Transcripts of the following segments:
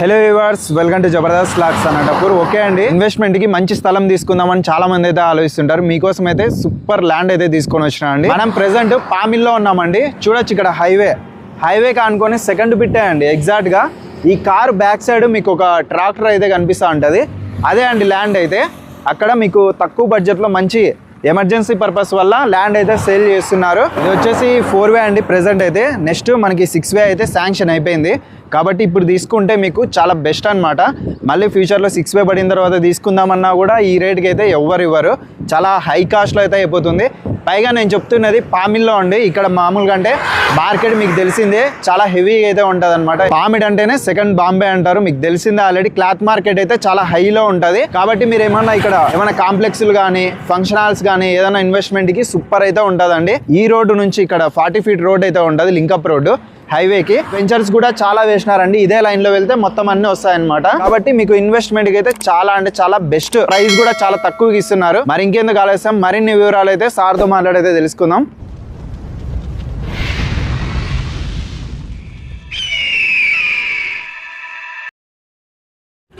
Hello viewers, welcome to Jabardasth vlogs Anantapur. Okay అండి, investment కి మంచి స్థలం తీసుకుందామని చాలా మంది అయితే ఆలోచిస్తుంటారు. మీకోసం అయితే సూపర్ ల్యాండ్ అయితే తీసుకొని వచ్చినామండి. మనం ప్రెసెంట్ పామిల్లో ఉన్నామండి. చూడొచ్చు, ఇక్కడ హైవే కానుకొని సెకండ్ బిట్టే అండి. ఎగ్జాక్ట్ గా ఈ కార్ బ్యాక్ సైడ్ మీకు ఒక ట్రాక్టర్ అయితే కనిపిస్తూ ఉంటుంది. అదే అండి ల్యాండ్ అయితే. అక్కడ మీకు తక్కువ బడ్జెట్ లో మంచి ఎమర్జెన్సీ పర్పస్ వల్ల ల్యాండ్ అయితే సేల్ చేస్తున్నారు. ఇది వచ్చేసి 4 అండి ప్రెసెంట్ అయితే. నెక్స్ట్ మనకి 6 అయితే శాంక్షన్ అయిపోయింది. కాబట్టి ఇప్పుడు తీసుకుంటే మీకు చాలా బెస్ట్ అనమాట. మళ్ళీ ఫ్యూచర్లో 6 పడిన తర్వాత తీసుకుందామన్నా కూడా ఈ రేట్కి అయితే ఎవ్వరు ఇవ్వరు. చాలా హై కాస్ట్లో అయితే అయిపోతుంది. పైగా నేను చెప్తున్నది పామిల్లో అండి. ఇక్కడ మామూలుగా అంటే మార్కెట్ మీకు తెలిసిందే, చాలా హెవీగా అయితే ఉంటుంది అనమాట. పామిడ్ అంటేనే సెకండ్ బాంబే అంటారు, మీకు తెలిసిందే ఆల్రెడీ. క్లాత్ మార్కెట్ అయితే చాలా హైలో ఉంటుంది. కాబట్టి మీరు ఏమన్నా ఇక్కడ ఏమైనా కాంప్లెక్స్లు కానీ ఫంక్షన్ హాల్స్ కానీ ఏదైనా ఇన్వెస్ట్మెంట్ కి సూపర్ అయితే ఉంటుందండి. ఈ రోడ్డు నుంచి ఇక్కడ 40 ఫీట్ రోడ్ అయితే ఉంటుంది, లింకప్ రోడ్డు హైవేకి. వెంచర్స్ కూడా చాలా వేసినారండి. ఇదే లైన్ లో వెళ్తే మొత్తం అన్ని వస్తాయన్నమాట. కాబట్టి మీకు ఇన్వెస్ట్మెంట్ కి అయితే చాలా అంటే చాలా బెస్ట్. ప్రైస్ కూడా చాలా తక్కువగా ఇస్తున్నారు. మరి ఇంకెందుకు ఆలస్యం, మరిన్ని వివరాలు అయితే సార్తో మాట్లాడైతే తెలుసుకుందాం.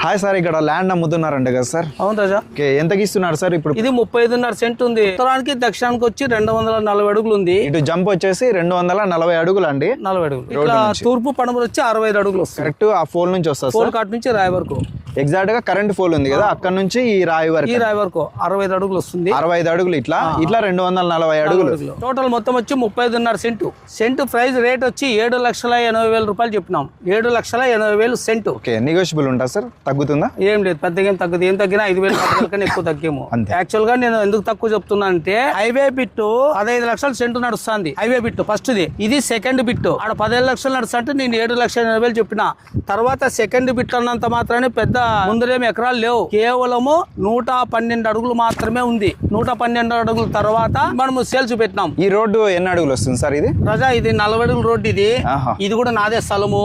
హాయ్ సార్, ఇక్కడ ల్యాండ్ అమ్ముతున్నారంట కదా సార్? అవును రాజా. ఓకే, ఎంతకి ఇస్తున్నారు సార్ ఇప్పుడు? ఇది 35.5 సెంట్ ఉంది. ఉత్తరానికి దక్షిణానికి వచ్చి 240 అడుగులు ఉంది. ఇటు జంప్ వచ్చేసి 240 అడుగులు అండి. 40 అడుగులు. ఇట్లా తూర్పు పడమర వచ్చి 65 అడుగులు వస్తుంది. కరెక్ట్ ఆ ఫోల్ నుంచి వస్తుంది. ఫోల్ కాట్ నుంచి రాయి వరకు ఎగ్జాక్ట్ గా కరెంట్ ఫోల్ ఉంది కదా, అక్కడ నుంచి ఈ రాయి వరకు 65 అడుగులు వస్తుంది. 65 అడుగులు ఇట్లా 240 అడుగులు. టోటల్ మొత్తం వచ్చి 35.5 సెంట్ ప్రైస్ రేట్ వచ్చి 7,80,000 రూపాయలు చెప్పినాం. 7,80,000 సెంట్. ఓకే, నెగోషియబుల్ ఉంటా సార్? తగ్గుతుందా? ఏం లేదు, పెద్దగా ఏం తగ్గుతుంది. ఏం తగ్గినా 5,000 కన్నా ఎక్కువ తగ్గేమో. యాక్చువల్ గా నేను ఎందుకు తక్కువ చెప్తున్నా అంటే, హైవే బిట్ 15 లక్షలు సెంట్ నడుస్తుంది. హైవే బిట్ ఫస్ట్ ఇది సెకండ్ బిట్ ఆడ 15 లక్షలు నడుస్తుంటే నేను 7,80,000 చెప్పిన. తర్వాత సెకండ్ బిట్ అన్నంత మాత్రాన్ని పెద్ద ముందరేమి ఎకరాలు లేవు. కేవలము 112 అడుగులు మాత్రమే ఉంది. 112 అడుగుల తర్వాత మనము సేల్స్ పెట్టినాం. ఈ రోడ్డు ఎన్ని అడుగులు వస్తుంది సార్? ఇది ప్రజా ఇది 40 అడుగుల రోడ్డు. ఇది కూడా నాదే స్థలము,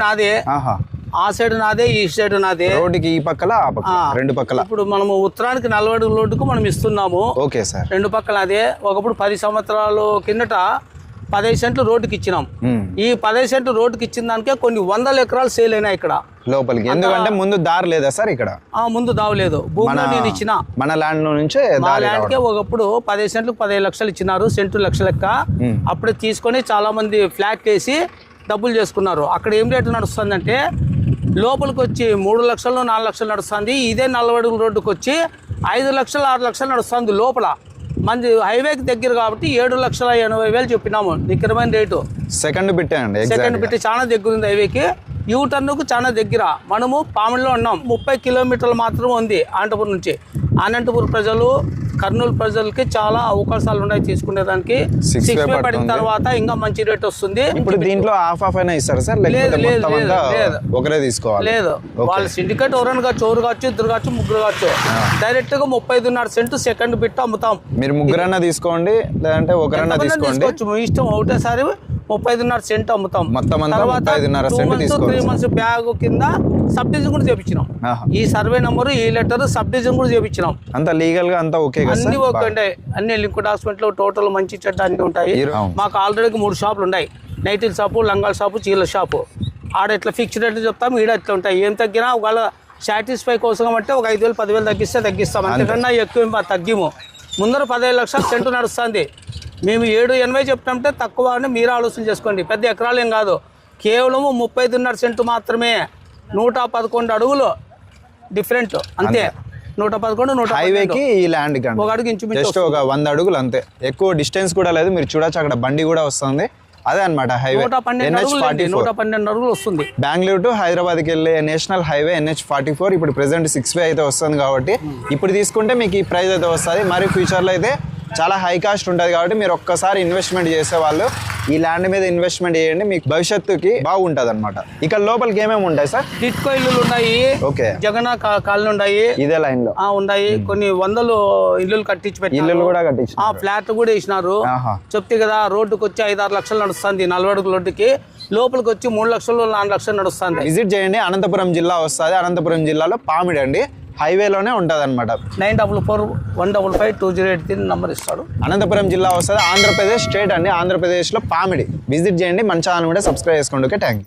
నాదే. ఆ సైడ్ నాదే, ఈ సైడ్ నాదే. రోడ్డుకి ఈ పక్కల ఆ పక్క, రెండు పక్కల. ఇప్పుడు మనము ఉత్తరానికి 40 అడుగుల రోడ్డుకు మనం ఇస్తున్నాము. Okay sir. రెండు పక్కల అదే. ఒకప్పుడు 10 సంవత్సరాల కిందట 15 సెంట్లు రోడ్డుకి ఇచ్చినాం. ఈ 15 సెంట్లు రోడ్డుకి ఇచ్చిన దానికే కొన్ని 100 ఎకరాలు సేల్ అయినాయి ఇక్కడ లోపలికి. ఎందుకంటే ముందు దారి లేదా సార్ ఇక్కడ? ముందు దావలేదు. భూమిలో నేను ఇచ్చిన మన ల్యాండ్ లో నుంచే ల్యాండ్ కే ఒకప్పుడు 15 సెంట్లకు 15 లక్షలు ఇచ్చినారు. సెంటు లక్ష లెక్క. అప్పుడే తీసుకొని చాలా మంది ఫ్లాట్ వేసి డబ్బులు చేసుకున్నారు. అక్కడ ఏం రేటు నడుస్తుందంటే, లోపలికి వచ్చి 3 లక్షలు 4 లక్షలు నడుస్తుంది. ఇదే 40 అడుగుల రోడ్డుకి వచ్చి 5 లక్షలు 6 లక్షలు నడుస్తుంది లోపల. మంది హైవేకి దగ్గర కాబట్టి 7,80,000 చెప్పినాము నికరమైన రేటు. సెకండ్ బిట్టే అండి. సెకండ్ బిట్ చాలా దగ్గర ఉంది హైవేకి. యూటర్న్కు చాలా దగ్గర. మనము పామిడిలో ఉన్నాం. 30 కిలోమీటర్లు మాత్రం ఉంది అనంతపురం నుంచి. అనంతపురం ప్రజలు, కర్నూలు ప్రజలకి చాలా అవకాశాలు ఉన్నాయి తీసుకునేదానికి. 6 పడిన తర్వాత ఇంకా మంచి రేట్ వస్తుంది. ఇప్పుడు దీంట్లో హాఫ్ అయినా ఇస్తారు సార్? ఒకరే తీసుకోవాలి? లేదు, వాళ్ళ సిండికేట్ ఎవరైనా కావచ్చు, ఎవరు కావచ్చు, ఇద్దరు కావచ్చు, ముగ్గురు కావచ్చు. డైరెక్ట్ గా 35.5 సెంట్ సెకండ్ బిట్ అమ్ముతాం. మీరు ముగ్గురన్నా తీసుకోండి, లేదంటే ఒకరన్నా తీసుకోండి, మీ ఇష్టం. ఒకటేసారి 35.5 సెంట్ అమ్ముతాం. తర్వాత 3 మంత్స్ బ్యాగ్ కింద సబ్ డివిజన్ కూడా చేపించినాం. ఈ సర్వే నంబరు, ఈ లెటర్, సబ్ డివిజన్ కూడా చేపించినాం. అంత లీగల్ గా అంతా ఓకే? అన్ని ఓకే ఉంటాయి. అన్ని లింక్ డాక్యుమెంట్ లో టోటల్ మంచి చెడ్డ అన్ని ఉంటాయి. మాకు ఆల్రెడీ 3 షాపులు ఉన్నాయి. నైటిల్ షాపు, లంగాల షాపు, చీరల షాపు. ఆడ ఎట్లా ఫిక్స్డ్ రేట్ చెప్తాం, ఈడ ఎట్లా ఉంటాయి. ఏం తగ్గినా ఒకవేళ సాటిస్ఫై కోసం అంటే ఒక 5,000 10,000 తగ్గిస్తాం. అంతకన్నా ఎక్కువ తగ్గిము. ముందర 15 లక్షలు సెంటు నడుస్తుంది. మేము 7,80 చెప్తామంటే తక్కువ అని మీరు ఆలోచన చేసుకోండి. పెద్ద ఎకరాలు ఏం కాదు, కేవలము 35.5 సెంటు మాత్రమే. 111 అడుగులు డిఫరెంట్ అంతే. 111 హైవేకి ఈ ల్యాండ్ కి ఒక అడుగు ఇంచుమించు జస్ట్ ఒక 100 అడుగులు అంతే. ఎక్కువ డిస్టెన్స్ కూడా లేదు. మీరు చూడొచ్చు, అక్కడ బండి కూడా వస్తుంది. అదే అనమాట హైవే. 112 అడుగులు వస్తుంది. బెంగళూరు టు హైదరాబాద్కి వెళ్ళే నేషనల్ హైవే NH44. ఇప్పుడు ప్రెసెంట్ 6 అయితే వస్తుంది కాబట్టి ఇప్పుడు తీసుకుంటే మీకు ఈ ప్రైస్ అయితే వస్తుంది. మరి ఫ్యూచర్లో అయితే చాలా హై కాస్ట్ ఉంటుంది. కాబట్టి మీరు ఒక్కసారి ఇన్వెస్ట్మెంట్ చేసే వాళ్ళు ఈ ల్యాండ్ మీద ఇన్వెస్ట్మెంట్ చేయండి, మీకు భవిష్యత్తుకి బాగుంటది అనమాట. ఇక్కడ లోపలికి ఏమేమి ఉంటాయి సార్? టిట్కో ఇల్లులు ఉన్నాయి. ఓకే, జగన్ కాలనీ ఉన్నాయి. ఇదే లైన్ లో ఉన్నాయి. కొన్ని 100 ఇల్లులు కట్టించి పెట్టి, ఇల్లులు కూడా కట్టించి, ఫ్లాట్ కూడా వేసినారు. చెప్తే కదా, రోడ్డుకి వచ్చి 5-6 లక్షలు నడుస్తుంది. 40 అడుగుల రోడ్డుకి లోపలికి వచ్చి 3 లక్షలు 4 లక్షలు నడుస్తుంది. విజిట్ చేయండి. అనంతపురం జిల్లా వస్తుంది. అనంతపురం జిల్లాలో పామిడి అండి, హైవేలోనే ఉంటుంది అనమాట. 9441552083 నంబర్ ఇస్తాడు. అనంతపురం జిల్లా వస్తుంది. ఆంధ్రప్రదేశ్ స్టేట్ అండి. ఆంధ్రప్రదేశ్లో పామిడి. విజిట్ చేయండి. మన ఛానల్ కూడా సబ్స్క్రైబ్ చేసుకోండి. Okay, thank you.